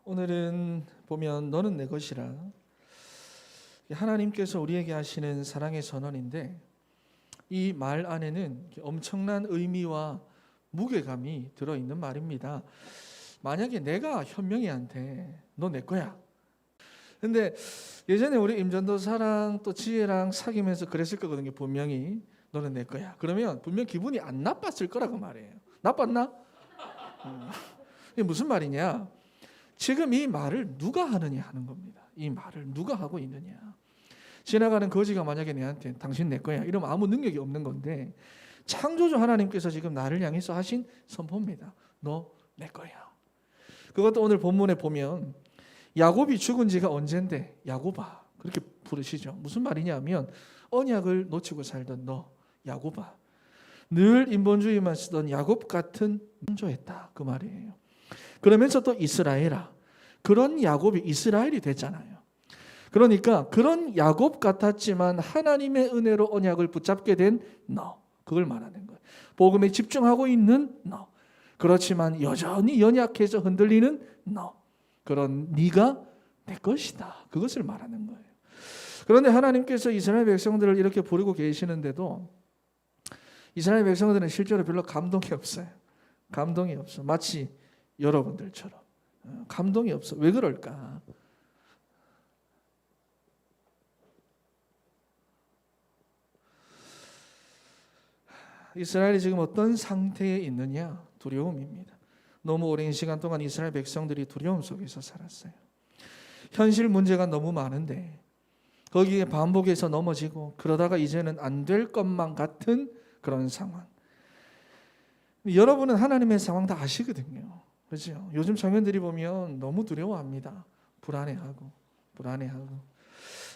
오늘은 보면 너는 내 것이라, 하나님께서 우리에게 하시는 사랑의 선언인데 이 말 안에는 엄청난 의미와 무게감이 들어있는 말입니다. 만약에 내가 현명이한테 너 내 거야, 근데 예전에 우리 임전도사랑 또 지혜랑 사귀면서 그랬을 거거든요. 분명히 너는 내 거야 그러면 분명 기분이 안 나빴을 거라고 말해요. 나빴나? 이게 무슨 말이냐, 지금 이 말을 누가 하느냐 하는 겁니다. 이 말을 누가 하고 있느냐. 지나가는 거지가 만약에 내한테 당신 내 거야 이러면 아무 능력이 없는 건데, 창조주 하나님께서 지금 나를 향해서 하신 선포입니다. 너 내 거야. 그것도 오늘 본문에 보면 야곱이 죽은 지가 언젠데 야곱아 그렇게 부르시죠. 무슨 말이냐면 언약을 놓치고 살던 너 야곱아, 늘 인본주의만 쓰던 야곱 같은 창조했다 그 말이에요. 그러면서 또 이스라엘아, 그런 야곱이 이스라엘이 됐잖아요. 그러니까 그런 야곱 같았지만 하나님의 은혜로 언약을 붙잡게 된 너, 그걸 말하는 거예요. 복음에 집중하고 있는 너, 그렇지만 여전히 연약해서 흔들리는 너, 그런 네가 내 것이다, 그것을 말하는 거예요. 그런데 하나님께서 이스라엘 백성들을 이렇게 부르고 계시는데도 이스라엘 백성들은 실제로 별로 감동이 없어요. 감동이 없어. 마치 여러분들처럼 감동이 없어. 왜 그럴까? 이스라엘이 지금 어떤 상태에 있느냐? 두려움입니다. 너무 오랜 시간 동안 이스라엘 백성들이 두려움 속에서 살았어요. 현실 문제가 너무 많은데 거기에 반복해서 넘어지고 그러다가 이제는 안 될 것만 같은 그런 상황. 여러분은 하나님의 상황 다 아시거든요. 그렇죠? 요즘 청년들이 보면 너무 두려워합니다. 불안해하고.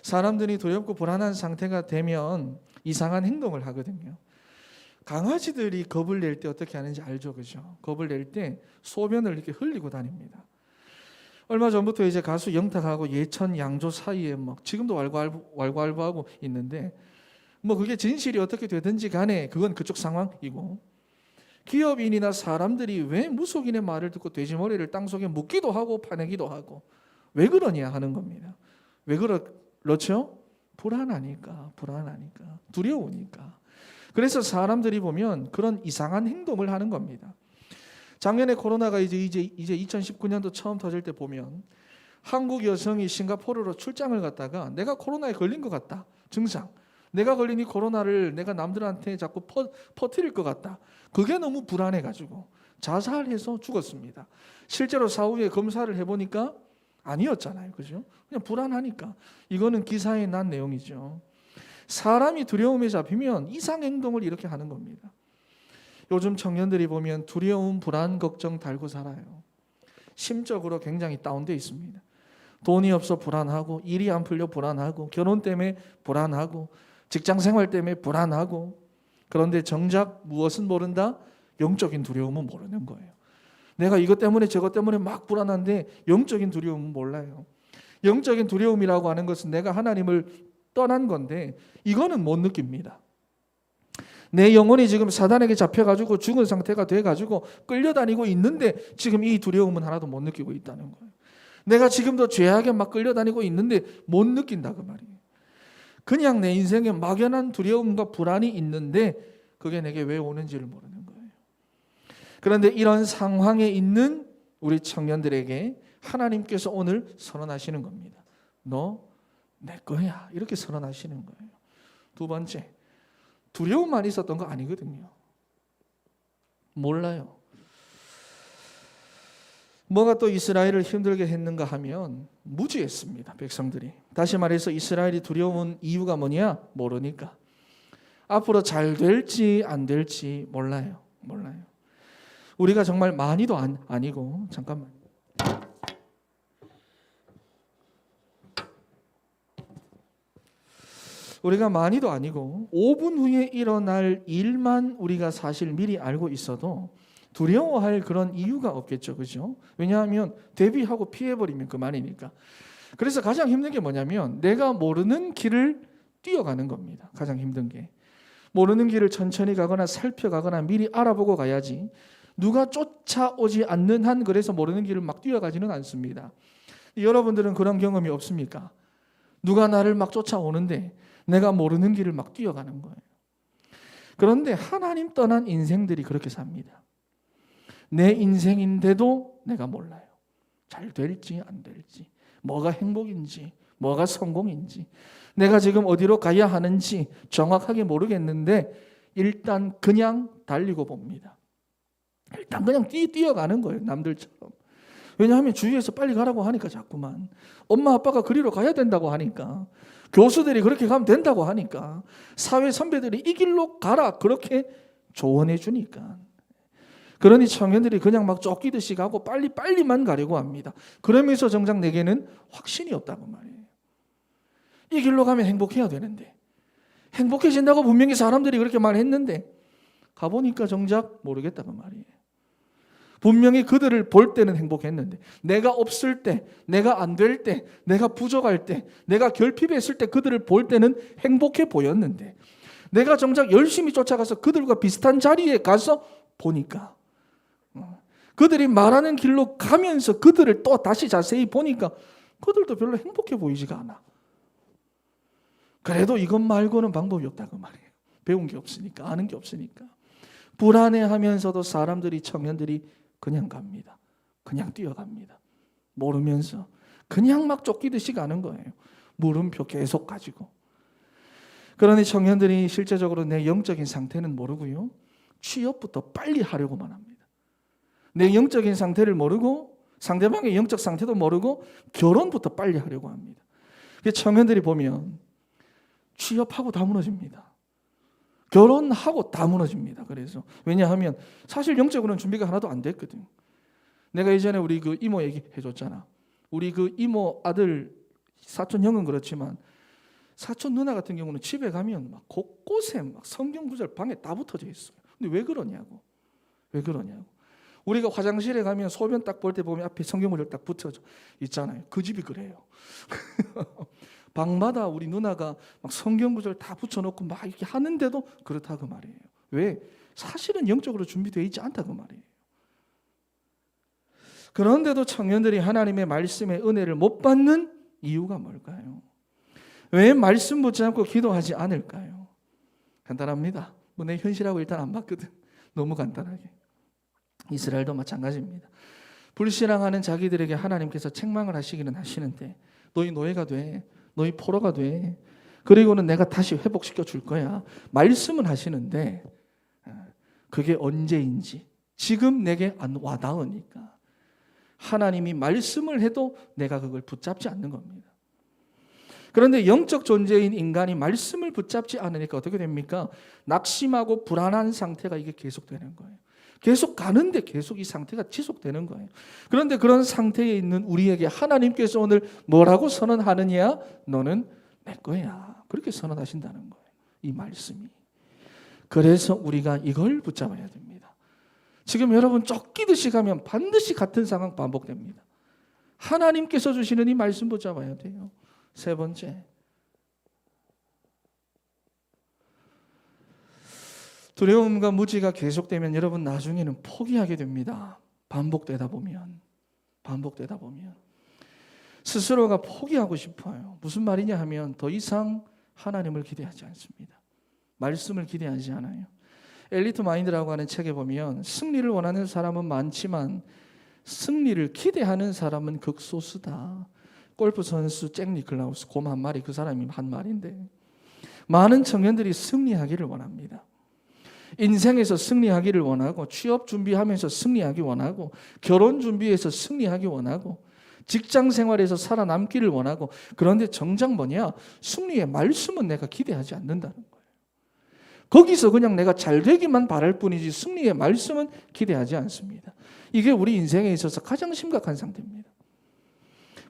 사람들이 두렵고 불안한 상태가 되면 이상한 행동을 하거든요. 강아지들이 겁을 낼 때 어떻게 하는지 알죠? 그죠? 겁을 낼 때 소변을 이렇게 흘리고 다닙니다. 얼마 전부터 이제 가수 영탁하고 예천 양조 사이에 막 지금도 왈가왈부하고 있는데, 뭐 그게 진실이 어떻게 되든지 간에 그건 그쪽 상황이고, 기업인이나 사람들이 왜 무속인의 말을 듣고 돼지머리를 땅속에 묻기도 하고 파내기도 하고 왜 그러냐 하는 겁니다. 왜 그렇죠? 불안하니까, 두려우니까. 그래서 사람들이 보면 그런 이상한 행동을 하는 겁니다. 작년에 코로나가 이제 2019년도 처음 터질 때 보면 한국 여성이 싱가포르로 출장을 갔다가 내가 코로나에 걸린 것 같다, 증상, 내가 걸린 이 코로나를 내가 남들한테 자꾸 퍼뜨릴 것 같다, 그게 너무 불안해가지고 자살해서 죽었습니다. 실제로 사후에 검사를 해보니까 아니었잖아요. 그죠? 그냥 불안하니까. 이거는 기사에 난 내용이죠. 사람이 두려움에 잡히면 이상 행동을 이렇게 하는 겁니다. 요즘 청년들이 보면 두려움, 불안, 걱정 달고 살아요. 심적으로 굉장히 다운되어 있습니다. 돈이 없어 불안하고, 일이 안 풀려 불안하고, 결혼 때문에 불안하고, 직장 생활 때문에 불안하고. 그런데 정작 무엇은 모른다? 영적인 두려움은 모르는 거예요. 내가 이것 때문에 저것 때문에 막 불안한데 영적인 두려움은 몰라요. 영적인 두려움이라고 하는 것은 내가 하나님을 떠난 건데 이거는 못 느낍니다. 내 영혼이 지금 사단에게 잡혀가지고 죽은 상태가 돼가지고 끌려다니고 있는데 지금 이 두려움은 하나도 못 느끼고 있다는 거예요. 내가 지금도 죄악에 막 끌려다니고 있는데 못 느낀다 그 말이에요. 그냥 내 인생에 막연한 두려움과 불안이 있는데 그게 내게 왜 오는지를 모르는 거예요. 그런데 이런 상황에 있는 우리 청년들에게 하나님께서 오늘 선언하시는 겁니다. 너 내 거야, 이렇게 선언하시는 거예요. 두 번째, 두려움만 있었던 거 아니거든요. 몰라요. 뭐가 또 이스라엘을 힘들게 했는가 하면 무지했습니다. 백성들이. 다시 말해서 이스라엘이 두려운 이유가 뭐냐? 모르니까. 앞으로 잘 될지 안 될지 몰라요. 우리가 정말 많이도 아니고, 잠깐만. 우리가 많이도 아니고 5분 후에 일어날 일만 우리가 사실 미리 알고 있어도 두려워할 그런 이유가 없겠죠. 그죠? 왜냐하면 대비하고 피해버리면 그만이니까. 그래서 가장 힘든 게 뭐냐면 내가 모르는 길을 뛰어가는 겁니다. 가장 힘든 게. 모르는 길을 천천히 가거나 살펴가거나 미리 알아보고 가야지. 누가 쫓아오지 않는 한 그래서 모르는 길을 막 뛰어가지는 않습니다. 여러분들은 그런 경험이 없습니까? 누가 나를 막 쫓아오는데 내가 모르는 길을 막 뛰어가는 거예요. 그런데 하나님 떠난 인생들이 그렇게 삽니다. 내 인생인데도 내가 몰라요. 잘 될지 안 될지, 뭐가 행복인지, 뭐가 성공인지, 내가 지금 어디로 가야 하는지 정확하게 모르겠는데 일단 그냥 달리고 봅니다. 일단 그냥 뛰어가는 거예요, 남들처럼. 왜냐하면 주위에서 빨리 가라고 하니까 자꾸만, 엄마 아빠가 그리로 가야 된다고 하니까, 교수들이 그렇게 가면 된다고 하니까, 사회 선배들이 이 길로 가라 그렇게 조언해 주니까, 그러니 청년들이 그냥 막 쫓기듯이 가고 빨리만 가려고 합니다. 그러면서 정작 내게는 확신이 없다고 말이에요. 이 길로 가면 행복해야 되는데, 행복해진다고 분명히 사람들이 그렇게 말했는데 가보니까 정작 모르겠다고 말이에요. 분명히 그들을 볼 때는 행복했는데, 내가 없을 때, 내가 안 될 때, 내가 부족할 때, 내가 결핍했을 때 그들을 볼 때는 행복해 보였는데, 내가 정작 열심히 쫓아가서 그들과 비슷한 자리에 가서 보니까, 그들이 말하는 길로 가면서 그들을 또 다시 자세히 보니까 그들도 별로 행복해 보이지가 않아. 그래도 이것 말고는 방법이 없다고 말이에요. 배운 게 없으니까, 아는 게 없으니까. 불안해하면서도 사람들이, 청년들이 그냥 갑니다. 그냥 뛰어갑니다. 모르면서 그냥 막 쫓기듯이 가는 거예요. 물음표 계속 가지고. 그러니 청년들이 실제적으로 내 영적인 상태는 모르고요, 취업부터 빨리 하려고만 합니다. 내 영적인 상태를 모르고 상대방의 영적 상태도 모르고 결혼부터 빨리 하려고 합니다. 청년들이 보면 취업하고 다 무너집니다. 결혼하고 다 무너집니다. 그래서 왜냐하면 사실 영적으로는 준비가 하나도 안 됐거든요. 내가 예전에 우리 그 이모 얘기해 줬잖아. 우리 그 이모 아들, 사촌 형은 그렇지만 사촌 누나 같은 경우는 집에 가면 막 곳곳에 막 성경 구절 방에 다 붙어져 있어요. 근데 왜 그러냐고. 우리가 화장실에 가면 소변 딱 볼 때 보면 앞에 성경 구절 딱 붙어져 있잖아요. 그 집이 그래요. 방마다 우리 누나가 막 성경 구절 다 붙여놓고 막 이렇게 하는데도 그렇다고 말이에요. 왜? 사실은 영적으로 준비되어 있지 않다고 말이에요. 그런데도 청년들이 하나님의 말씀의 은혜를 못 받는 이유가 뭘까요? 왜 말씀 붙잡고 기도하지 않을까요? 간단합니다. 내 현실하고 일단 안 맞거든. 너무 간단하게. 이스라엘도 마찬가지입니다. 불신앙하는 자기들에게 하나님께서 책망을 하시기는 하시는데, 너희 노예가 돼, 너희 포로가 돼, 그리고는 내가 다시 회복시켜 줄 거야, 말씀은 하시는데 그게 언제인지 지금 내게 안 와닿으니까 하나님이 말씀을 해도 내가 그걸 붙잡지 않는 겁니다. 그런데 영적 존재인 인간이 말씀을 붙잡지 않으니까 어떻게 됩니까? 낙심하고 불안한 상태가 이게 계속되는 거예요. 계속 가는데 계속 이 상태가 지속되는 거예요. 그런데 그런 상태에 있는 우리에게 하나님께서 오늘 뭐라고 선언하느냐? 너는 내 거야. 그렇게 선언하신다는 거예요. 이 말씀이. 그래서 우리가 이걸 붙잡아야 됩니다. 지금 여러분 쫓기듯이 가면 반드시 같은 상황 반복됩니다. 하나님께서 주시는 이 말씀 붙잡아야 돼요. 세 번째, 두려움과 무지가 계속되면 여러분 나중에는 포기하게 됩니다. 반복되다 보면 스스로가 포기하고 싶어요. 무슨 말이냐 하면 더 이상 하나님을 기대하지 않습니다. 말씀을 기대하지 않아요. 엘리트 마인드라고 하는 책에 보면 승리를 원하는 사람은 많지만 승리를 기대하는 사람은 극소수다. 골프 선수 잭 니클라우스, 곰 한 마리, 그 사람이 한 말인데, 많은 청년들이 승리하기를 원합니다. 인생에서 승리하기를 원하고, 취업 준비하면서 승리하기 원하고, 결혼 준비해서 승리하기 원하고, 직장 생활에서 살아남기를 원하고, 그런데 정작 뭐냐? 승리의 말씀은 내가 기대하지 않는다는 거예요. 거기서 그냥 내가 잘 되기만 바랄 뿐이지 승리의 말씀은 기대하지 않습니다. 이게 우리 인생에 있어서 가장 심각한 상태입니다.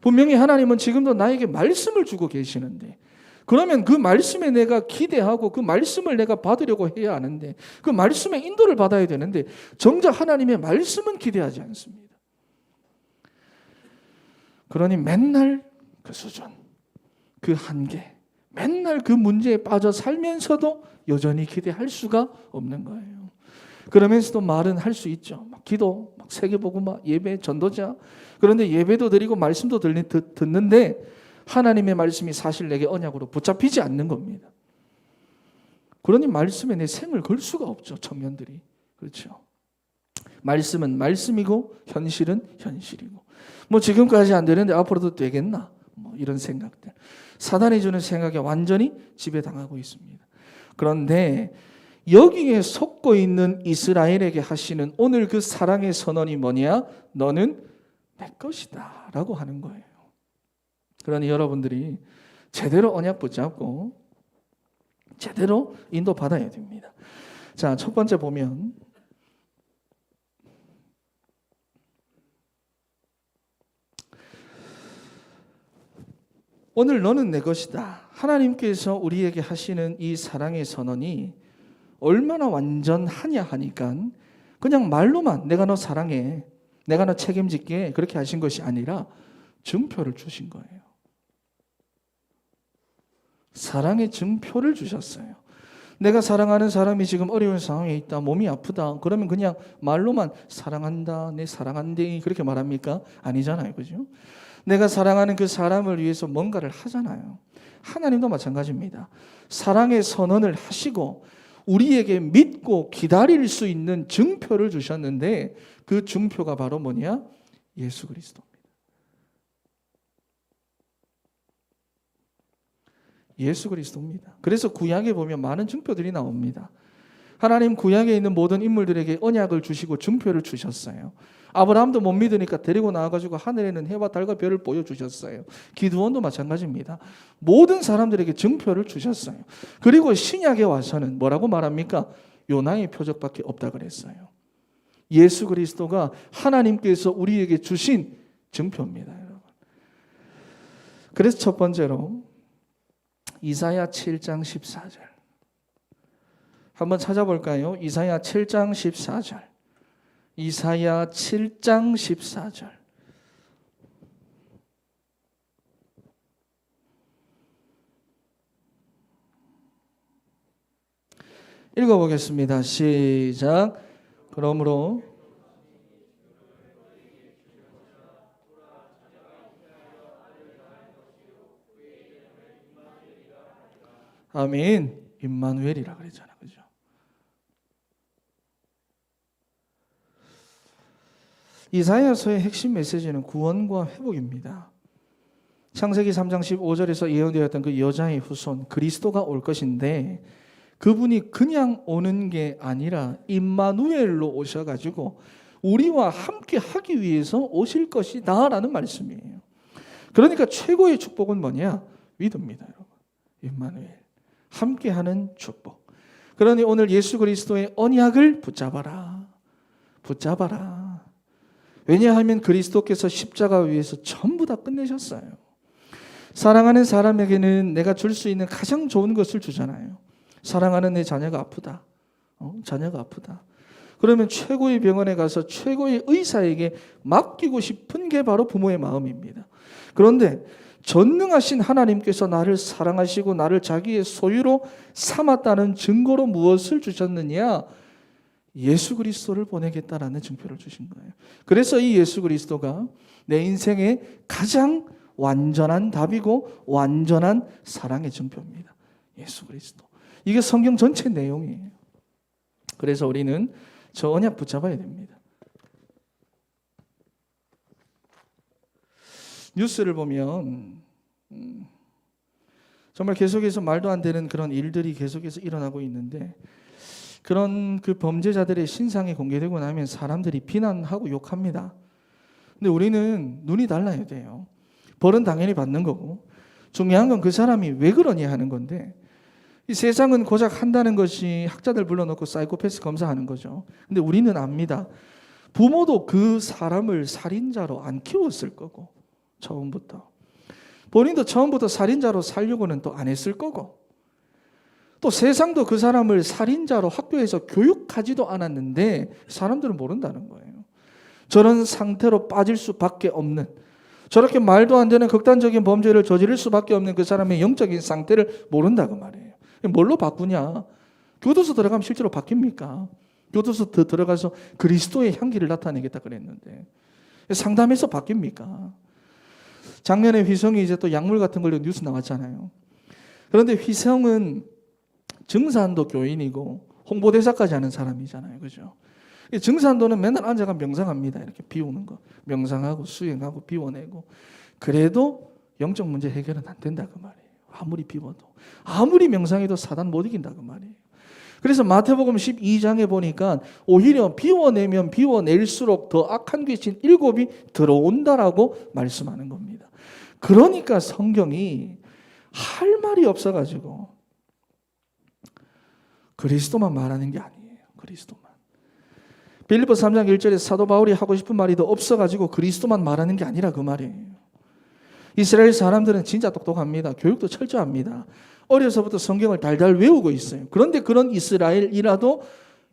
분명히 하나님은 지금도 나에게 말씀을 주고 계시는데, 그러면 그 말씀에 내가 기대하고 그 말씀을 내가 받으려고 해야 하는데, 그 말씀의 인도를 받아야 되는데 정작 하나님의 말씀은 기대하지 않습니다. 그러니 맨날 그 수준, 그 한계, 맨날 그 문제에 빠져 살면서도 여전히 기대할 수가 없는 거예요. 그러면서도 말은 할 수 있죠. 막 기도, 막 세계복음, 예배, 전도자. 그런데 예배도 드리고 말씀도 듣는데 하나님의 말씀이 사실 내게 언약으로 붙잡히지 않는 겁니다. 그러니 말씀에 내 생을 걸 수가 없죠. 청년들이. 그렇죠. 말씀은 말씀이고 현실은 현실이고. 뭐 지금까지 안 되는데 앞으로도 되겠나? 뭐 이런 생각들. 사단이 주는 생각에 완전히 지배당하고 있습니다. 그런데 여기에 속고 있는 이스라엘에게 하시는 오늘 그 사랑의 선언이 뭐냐? 너는 내 것이다 라고 하는 거예요. 그러니 여러분들이 제대로 언약 붙잡고 제대로 인도받아야 됩니다. 자, 첫 번째 보면 오늘 너는 내 것이다. 하나님께서 우리에게 하시는 이 사랑의 선언이 얼마나 완전하냐 하니까 그냥 말로만 내가 너 사랑해, 내가 너 책임질게 그렇게 하신 것이 아니라 증표를 주신 거예요. 사랑의 증표를 주셨어요. 내가 사랑하는 사람이 지금 어려운 상황에 있다, 몸이 아프다, 그러면 그냥 말로만 사랑한다, 내 사랑한대 그렇게 말합니까? 아니잖아요, 그죠? 내가 사랑하는 그 사람을 위해서 뭔가를 하잖아요. 하나님도 마찬가지입니다. 사랑의 선언을 하시고 우리에게 믿고 기다릴 수 있는 증표를 주셨는데 그 증표가 바로 뭐냐? 예수 그리스도입니다. 예수 그리스도입니다. 그래서 구약에 보면 많은 증표들이 나옵니다. 하나님 구약에 있는 모든 인물들에게 언약을 주시고 증표를 주셨어요. 아브라함도 못 믿으니까 데리고 나와가지고 하늘에는 해와 달과 별을 보여주셨어요. 기드온도 마찬가지입니다. 모든 사람들에게 증표를 주셨어요. 그리고 신약에 와서는 뭐라고 말합니까? 요나의 표적밖에 없다 그랬어요. 예수 그리스도가 하나님께서 우리에게 주신 증표입니다, 여러분. 그래서 첫 번째로 이사야 7장 14절 한번 찾아볼까요? 이사야 7장 14절. 이사야 7장 14절. 읽어보겠습니다. 시작. 그러므로 아멘. 임마누엘이라 그랬잖아, 그죠? 이사야서의 핵심 메시지는 구원과 회복입니다. 창세기 3장 15절에서 예언되었던 그 여자의 후손 그리스도가 올 것인데 그분이 그냥 오는 게 아니라 임마누엘로 오셔가지고 우리와 함께 하기 위해서 오실 것이다 라는 말씀이에요. 그러니까 최고의 축복은 뭐냐? 위도입니다, 여러분. 임마누엘. 함께하는 축복. 그러니 오늘 예수 그리스도의 언약을 붙잡아라. 붙잡아라. 왜냐하면 그리스도께서 십자가 위에서 전부 다 끝내셨어요. 사랑하는 사람에게는 내가 줄 수 있는 가장 좋은 것을 주잖아요. 사랑하는 내 자녀가 아프다. 자녀가 아프다. 그러면 최고의 병원에 가서 최고의 의사에게 맡기고 싶은 게 바로 부모의 마음입니다. 그런데 전능하신 하나님께서 나를 사랑하시고 나를 자기의 소유로 삼았다는 증거로 무엇을 주셨느냐? 예수 그리스도를 보내겠다라는 증표를 주신 거예요. 그래서 이 예수 그리스도가 내 인생의 가장 완전한 답이고 완전한 사랑의 증표입니다. 예수 그리스도. 이게 성경 전체 내용이에요. 그래서 우리는 저 언약 붙잡아야 됩니다. 뉴스를 보면 정말 계속해서 말도 안 되는 그런 일들이 계속해서 일어나고 있는데 그런 그 범죄자들의 신상이 공개되고 나면 사람들이 비난하고 욕합니다. 근데 우리는 눈이 달라야 돼요. 벌은 당연히 받는 거고 중요한 건 그 사람이 왜 그러냐 하는 건데 이 세상은 고작 한다는 것이 학자들 불러놓고 사이코패스 검사하는 거죠. 근데 우리는 압니다. 부모도 그 사람을 살인자로 안 키웠을 거고 처음부터 본인도 처음부터 살인자로 살려고는 또 안 했을 거고 또 세상도 그 사람을 살인자로 학교에서 교육하지도 않았는데 사람들은 모른다는 거예요. 저런 상태로 빠질 수밖에 없는 저렇게 말도 안 되는 극단적인 범죄를 저지를 수밖에 없는 그 사람의 영적인 상태를 모른다고 말이에요. 뭘로 바꾸냐? 교도소 들어가면 실제로 바뀝니까? 교도소 더 들어가서 그리스도의 향기를 나타내겠다 그랬는데 상담해서 바뀝니까? 작년에 휘성이 이제 또 약물 같은 걸로 뉴스 나왔잖아요. 그런데 휘성은 증산도 교인이고 홍보대사까지 하는 사람이잖아요. 그죠? 증산도는 맨날 앉아가 명상합니다. 이렇게 비우는 거. 명상하고 수행하고 비워내고. 그래도 영적 문제 해결은 안 된다 그 말이에요. 아무리 비워도. 아무리 명상해도 사단 못 이긴다 그 말이에요. 그래서 마태복음 12장에 보니까 오히려 비워내면 비워낼수록 더 악한 귀신 7이 들어온다라고 말씀하는 겁니다. 그러니까 성경이 할 말이 없어가지고 그리스도만 말하는 게 아니에요. 그리스도만. 빌립보 3장 1절에 사도 바울이 하고 싶은 말이 더 없어가지고 그리스도만 말하는 게 아니라 그 말이에요. 이스라엘 사람들은 진짜 똑똑합니다. 교육도 철저합니다. 어려서부터 성경을 달달 외우고 있어요. 그런데 그런 이스라엘이라도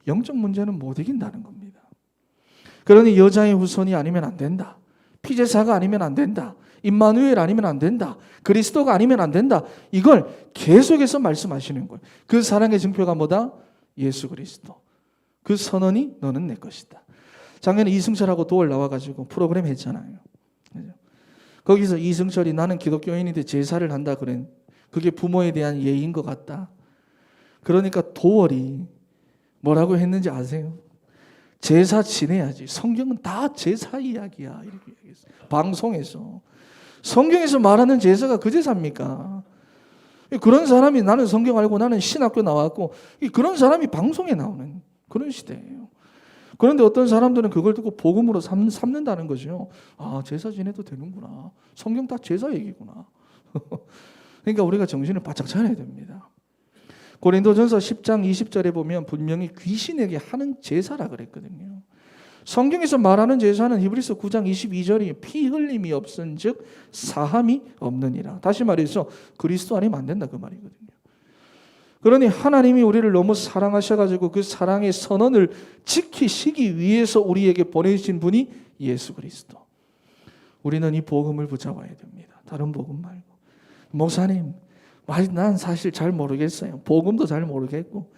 영적 문제는 못 이긴다는 겁니다. 그러니 여자의 후손이 아니면 안 된다. 피제사가 아니면 안 된다. 임마누엘 아니면 안 된다. 그리스도가 아니면 안 된다. 이걸 계속해서 말씀하시는 거예요. 그 사랑의 증표가 뭐다? 예수 그리스도. 그 선언이 너는 내 것이다. 작년에 이승철하고 도월 나와가지고 프로그램 했잖아요. 거기서 이승철이 나는 기독교인인데 제사를 한다 그래. 그게 부모에 대한 예의인 것 같다. 그러니까 도월이 뭐라고 했는지 아세요? 제사 지내야지. 성경은 다 제사 이야기야. 이렇게 얘기했어요. 방송에서. 성경에서 말하는 제사가 그 제사입니까? 그런 사람이 나는 성경 알고 나는 신학교 나왔고 그런 사람이 방송에 나오는 그런 시대예요. 그런데 어떤 사람들은 그걸 듣고 복음으로 삼는다는 거죠. 아, 제사 지내도 되는구나. 성경 다 제사 얘기구나. 그러니까 우리가 정신을 바짝 차려야 됩니다. 고린도전서 10장 20절에 보면 분명히 귀신에게 하는 제사라 그랬거든요. 성경에서 말하는 제사는 히브리서 9장 22절이 피 흘림이 없은즉 사함이 없느니라. 다시 말해서 그리스도 아니면 안 된다 그 말이거든요. 그러니 하나님이 우리를 너무 사랑하셔가지고 그 사랑의 선언을 지키시기 위해서 우리에게 보내주신 분이 예수 그리스도. 우리는 이 복음을 붙잡아야 됩니다. 다른 복음 말고. 목사님, 난 사실 잘 모르겠어요. 복음도 잘 모르겠고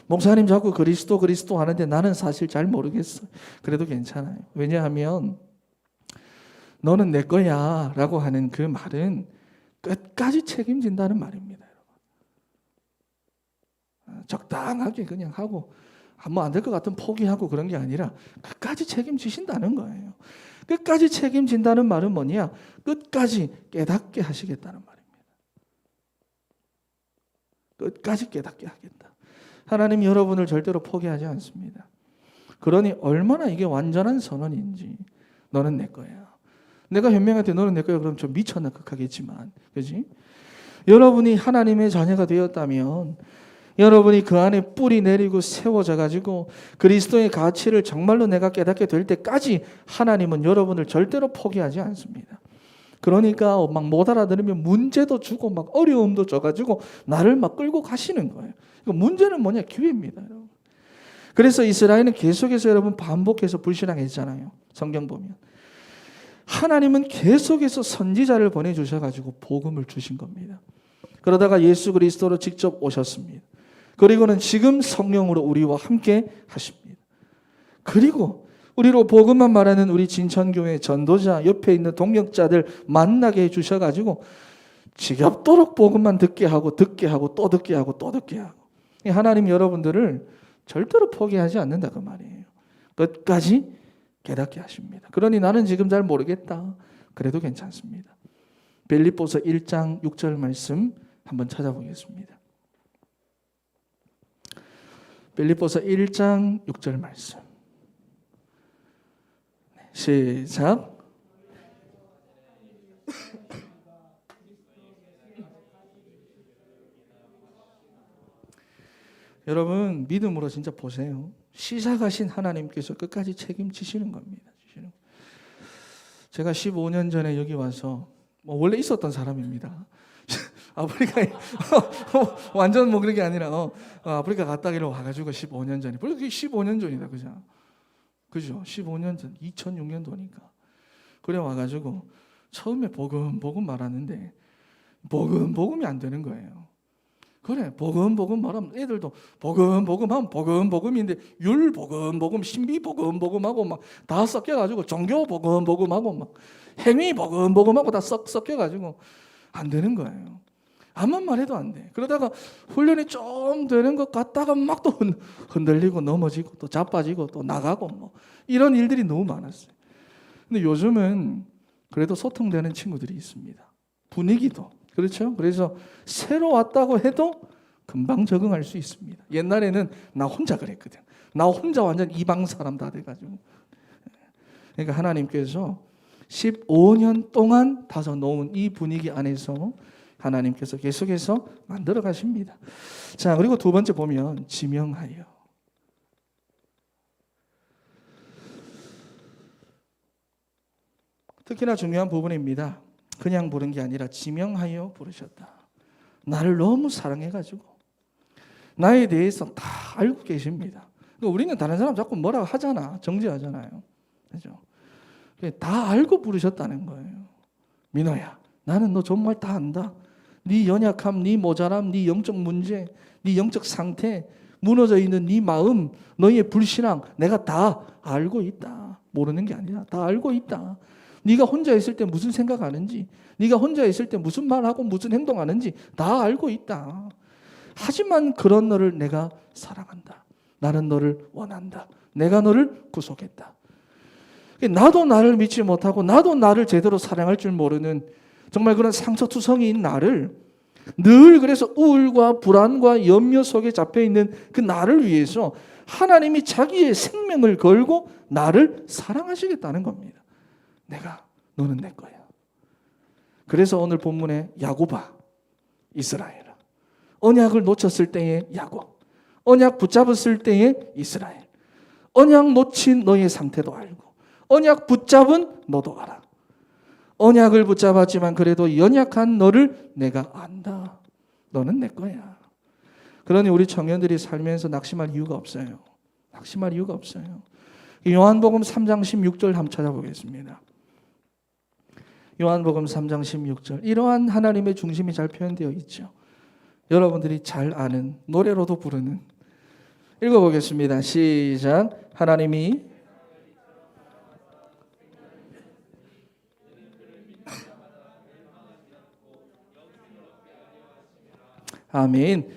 목사님 자꾸 그리스도 하는데 나는 사실 잘 모르겠어요. 그래도 괜찮아요. 왜냐하면 너는 내 거야 라고 하는 그 말은 끝까지 책임진다는 말입니다. 적당하게 그냥 하고 뭐 안 될 것 같으면 포기하고 그런 게 아니라 끝까지 책임지신다는 거예요. 끝까지 책임진다는 말은 뭐냐? 끝까지 깨닫게 하시겠다는 말입니다. 끝까지 깨닫게 하겠다. 하나님 여러분을 절대로 포기하지 않습니다. 그러니 얼마나 이게 완전한 선언인지 너는 내 거야. 내가 현명한테 너는 내 거야 그럼 좀 미쳤나 극하겠지만 그렇지? 여러분이 하나님의 자녀가 되었다면 여러분이 그 안에 뿌리 내리고 세워져 가지고 그리스도의 가치를 정말로 내가 깨닫게 될 때까지 하나님은 여러분을 절대로 포기하지 않습니다. 그러니까 막 못 알아들으면 문제도 주고 막 어려움도 줘가지고 나를 막 끌고 가시는 거예요. 문제는 뭐냐? 기회입니다. 여러분. 그래서 이스라엘은 계속해서 여러분 반복해서 불신앙했잖아요. 성경 보면. 하나님은 계속해서 선지자를 보내주셔가지고 복음을 주신 겁니다. 그러다가 예수 그리스도로 직접 오셨습니다. 그리고는 지금 성령으로 우리와 함께 하십니다. 그리고 우리로 복음만 말하는 우리 진천교회 전도자 옆에 있는 동역자들 만나게 해주셔가지고 지겹도록 복음만 듣게 하고 듣게 하고 또 듣게 하고 또 듣게 하고 하나님 여러분들을 절대로 포기하지 않는다 그 말이에요. 끝까지 깨닫게 하십니다. 그러니 나는 지금 잘 모르겠다. 그래도 괜찮습니다. 빌립보서 1장 6절 말씀 한번 찾아보겠습니다. 빌립보서 1장 6절 말씀. 시작. 여러분 믿음으로 진짜 보세요. 시작하신 하나님께서 끝까지 책임지시는 겁니다. 제가 15년 전에 여기 와서 원래 있었던 사람입니다. 아프리카에 완전 그런 게 아니라 아프리카 갔다기로 와가지고 15년 전에 그게 15년 전이다 그죠? 15년 전 2006년도니까 그래 와가지고 처음에 복음 말하는데 복음이 안 되는 거예요. 그래, 보금보금 말하면 애들도 보금보금 하면 보금보금인데 율 보금보금, 신비 보금보금하고 막 다 섞여가지고 종교 보금보금하고 막 행위 보금보금하고 다 섞여가지고 안 되는 거예요. 암만 말해도 안 돼. 그러다가 훈련이 좀 되는 것 같다가 막 또 흔들리고 넘어지고 또 자빠지고 또 나가고 뭐 이런 일들이 너무 많았어요. 근데 요즘은 그래도 소통되는 친구들이 있습니다. 분위기도 그렇죠. 그래서 새로 왔다고 해도 금방 적응할 수 있습니다. 옛날에는 나 혼자 그랬거든. 나 혼자 완전 이방 사람 다 돼가지고. 그러니까 하나님께서 15년 동안 다져 놓은 이 분위기 안에서 하나님께서 계속해서 만들어 가십니다. 자, 그리고 두 번째 보면 지명하여. 특히나 중요한 부분입니다. 그냥 부른 게 아니라 지명하여 부르셨다. 나를 너무 사랑해가지고 나에 대해서 다 알고 계십니다. 우리는 다른 사람 자꾸 뭐라고 하잖아. 정죄하잖아요. 그렇죠? 다 알고 부르셨다는 거예요. 민호야, 나는 너 정말 다 안다. 네 연약함, 네 모자람, 네 영적 문제, 네 영적 상태, 무너져 있는 네 마음, 너의 불신앙 내가 다 알고 있다. 모르는 게 아니라 다 알고 있다. 네가 혼자 있을 때 무슨 생각하는지, 네가 혼자 있을 때 무슨 말하고 무슨 행동하는지 다 알고 있다. 하지만 그런 너를 내가 사랑한다. 나는 너를 원한다. 내가 너를 구속했다. 나도 나를 믿지 못하고 나도 나를 제대로 사랑할 줄 모르는 정말 그런 상처투성이인 나를 늘 그래서 우울과 불안과 염려 속에 잡혀있는 그 나를 위해서 하나님이 자기의 생명을 걸고 나를 사랑하시겠다는 겁니다. 내가 너는 내 거야. 그래서 오늘 본문에 야곱아 이스라엘아, 언약을 놓쳤을 때의 야곱, 언약 붙잡았을 때의 이스라엘, 언약 놓친 너의 상태도 알고 언약 붙잡은 너도 알아. 언약을 붙잡았지만 그래도 연약한 너를 내가 안다. 너는 내 거야. 그러니 우리 청년들이 살면서 낙심할 이유가 없어요. 낙심할 이유가 없어요. 요한복음 3장 16절 한번 찾아보겠습니다. 요한복음 3장 16절. 이러한 하나님의 중심이 잘 표현되어 있죠. 여러분들이 잘 아는 노래로도 부르는. 읽어보겠습니다. 시작. 하나님이 아멘.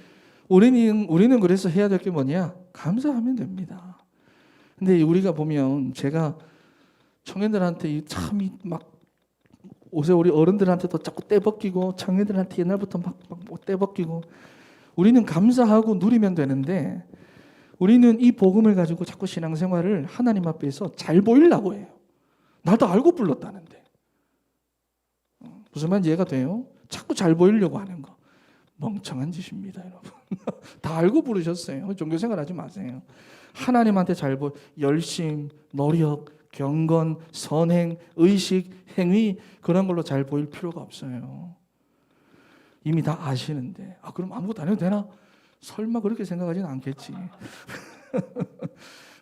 우리는 그래서 해야 될 게 뭐냐? 감사하면 됩니다. 근데 우리가 보면 제가 청년들한테 참 막 요새 우리 어른들한테도 자꾸 떼벗기고 청년들한테 옛날부터 막 떼벗기고 우리는 감사하고 누리면 되는데 우리는 이 복음을 가지고 자꾸 신앙생활을 하나님 앞에서 잘 보이려고 해요. 나도 알고 불렀다는데. 무슨 말인지 이해가 돼요? 자꾸 잘 보이려고 하는 거. 멍청한 짓입니다, 여러분. 다 알고 부르셨어요. 종교생활 하지 마세요. 하나님한테 잘 열심, 노력, 경건, 선행, 의식, 행위 그런 걸로 잘 보일 필요가 없어요. 이미 다 아시는데 그럼 아무것도 안 해도 되나? 설마 그렇게 생각하지는 않겠지.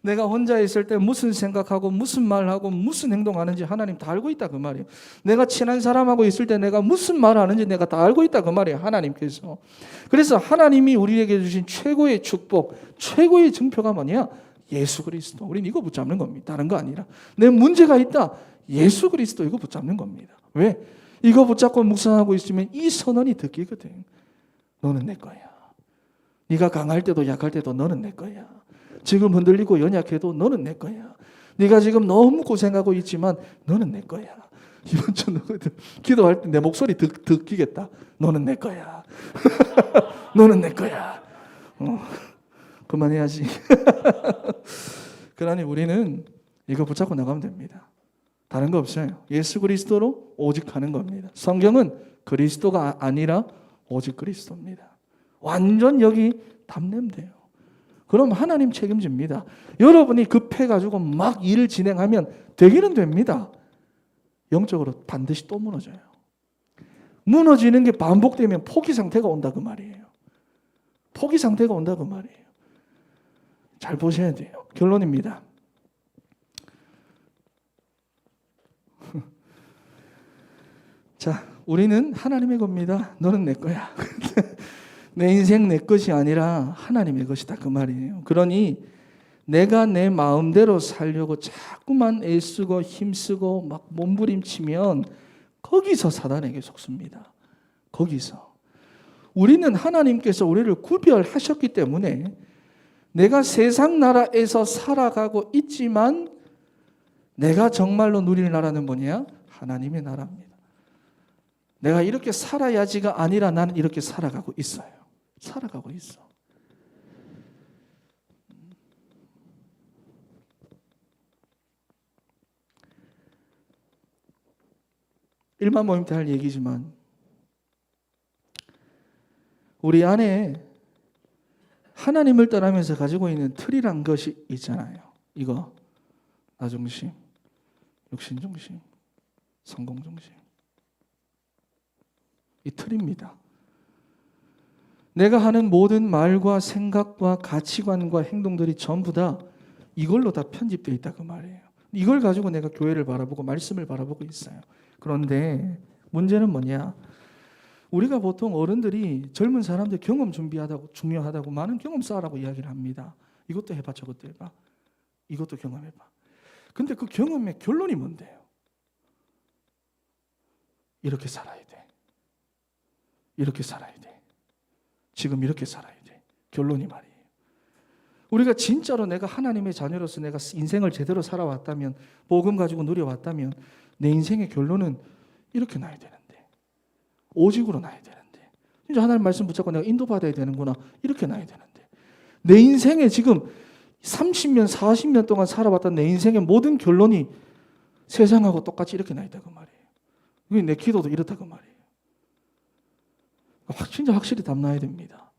내가 혼자 있을 때 무슨 생각하고 무슨 말하고 무슨 행동하는지 하나님 다 알고 있다 그 말이에요. 내가 친한 사람하고 있을 때 내가 무슨 말하는지 내가 다 알고 있다 그 말이에요. 하나님께서. 그래서 하나님이 우리에게 주신 최고의 축복, 최고의 증표가 뭐냐? 예수 그리스도. 우리는 이거 붙잡는 겁니다. 다른 거 아니라. 내 문제가 있다. 예수 그리스도 이거 붙잡는 겁니다. 왜? 이거 붙잡고 묵상하고 있으면 이 선언이 듣기거든. 너는 내 거야. 네가 강할 때도 약할 때도 너는 내 거야. 지금 흔들리고 연약해도 너는 내 거야. 네가 지금 너무 고생하고 있지만 너는 내 거야. 이번 주 기도할 때 내 목소리 듣기겠다. 너는 내 거야. 너는 내 거야. 그만해야지. 그러니 우리는 이거 붙잡고 나가면 됩니다. 다른 거 없어요. 예수 그리스도로 오직 가는 겁니다. 성경은 그리스도가 아니라 오직 그리스도입니다. 완전 여기 담냄돼요. 그럼 하나님 책임집니다. 여러분이 급해가지고 막 일을 진행하면 되기는 됩니다. 영적으로 반드시 또 무너져요. 무너지는 게 반복되면 포기 상태가 온다 그 말이에요. 포기 상태가 온다 그 말이에요. 잘 보셔야 돼요. 결론입니다. 자, 우리는 하나님의 겁니다. 너는 내 거야. 내 인생 내 것이 아니라 하나님의 것이다 그 말이에요. 그러니 내가 내 마음대로 살려고 자꾸만 애쓰고 힘쓰고 막 몸부림치면 거기서 사단에게 속습니다. 거기서. 우리는 하나님께서 우리를 구별하셨기 때문에 내가 세상 나라에서 살아가고 있지만 내가 정말로 누릴 나라는 뭐냐? 하나님의 나라입니다. 내가 이렇게 살아야지가 아니라 나는 이렇게 살아가고 있어요. 살아가고 있어. 일반 모임 때 할 얘기지만 우리 안에 하나님을 떠나면서 가지고 있는 틀이란 것이 있잖아요. 이거 나중심, 육신중심, 성공중심. 이 틀입니다. 내가 하는 모든 말과 생각과 가치관과 행동들이 전부 다 이걸로 다 편집되어 있다 그 말이에요. 이걸 가지고 내가 교회를 바라보고 말씀을 바라보고 있어요. 그런데 문제는 뭐냐? 우리가 보통 어른들이 젊은 사람들 경험 준비하다고 중요하다고 많은 경험 쌓으라고 이야기를 합니다. 이것도 해봐, 저것도 해봐, 이것도 경험해봐. 근데 그 경험의 결론이 뭔데요? 이렇게 살아야 돼. 이렇게 살아야 돼. 지금 이렇게 살아야 돼. 결론이 말이에요. 우리가 진짜로 내가 하나님의 자녀로서 내가 인생을 제대로 살아왔다면, 복음 가지고 누려왔다면 내 인생의 결론은 이렇게 나야 되는데, 오직으로 나야 되는데, 진짜 하나님 말씀 붙잡고 내가 인도받아야 되는구나, 이렇게 나야 되는데, 내 인생에 지금 30년, 40년 동안 살아왔던 내 인생의 모든 결론이 세상하고 똑같이 이렇게 나 있다 그 말이에요. 이게 내 기도도 이렇다 그 말이에요. 진짜 확실히 답 나야 됩니다.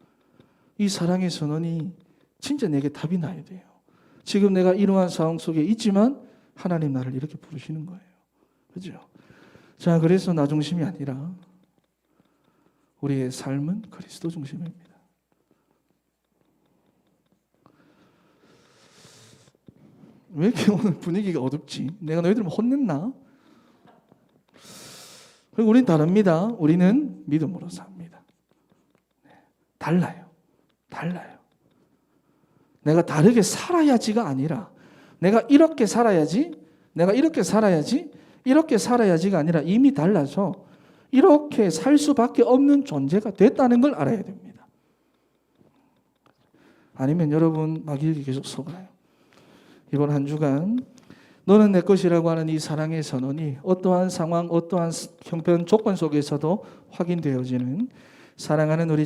이 사랑의 선언이 진짜 내게 답이 나야 돼요. 지금 내가 이러한 상황 속에 있지만 하나님 나를 이렇게 부르시는 거예요. 그렇죠? 자, 그래서 나 중심이 아니라 우리의 삶은 그리스도 중심입니다. 왜 이렇게 오늘 분위기가 어둡지? 내가 너희들 혼냈나? 그리고 우리는 다릅니다. 우리는 믿음으로 삽니다. 달라요. 달라요. 내가 다르게 살아야지가 아니라 내가 이렇게 살아야지, 내가 이렇게 살아야지, 이렇게 살아야지가 아니라 이미 달라서 이렇게 살 수밖에 없는 존재가 됐다는 걸 알아야 됩니다. 아니면 여러분 막 이렇게 계속 속아요. 이번 한 주간 너는 내 것이라고 하는 이 사랑의 선언이 어떠한 상황, 어떠한 형편, 조건 속에서도 확인되어지는 사랑하는 우리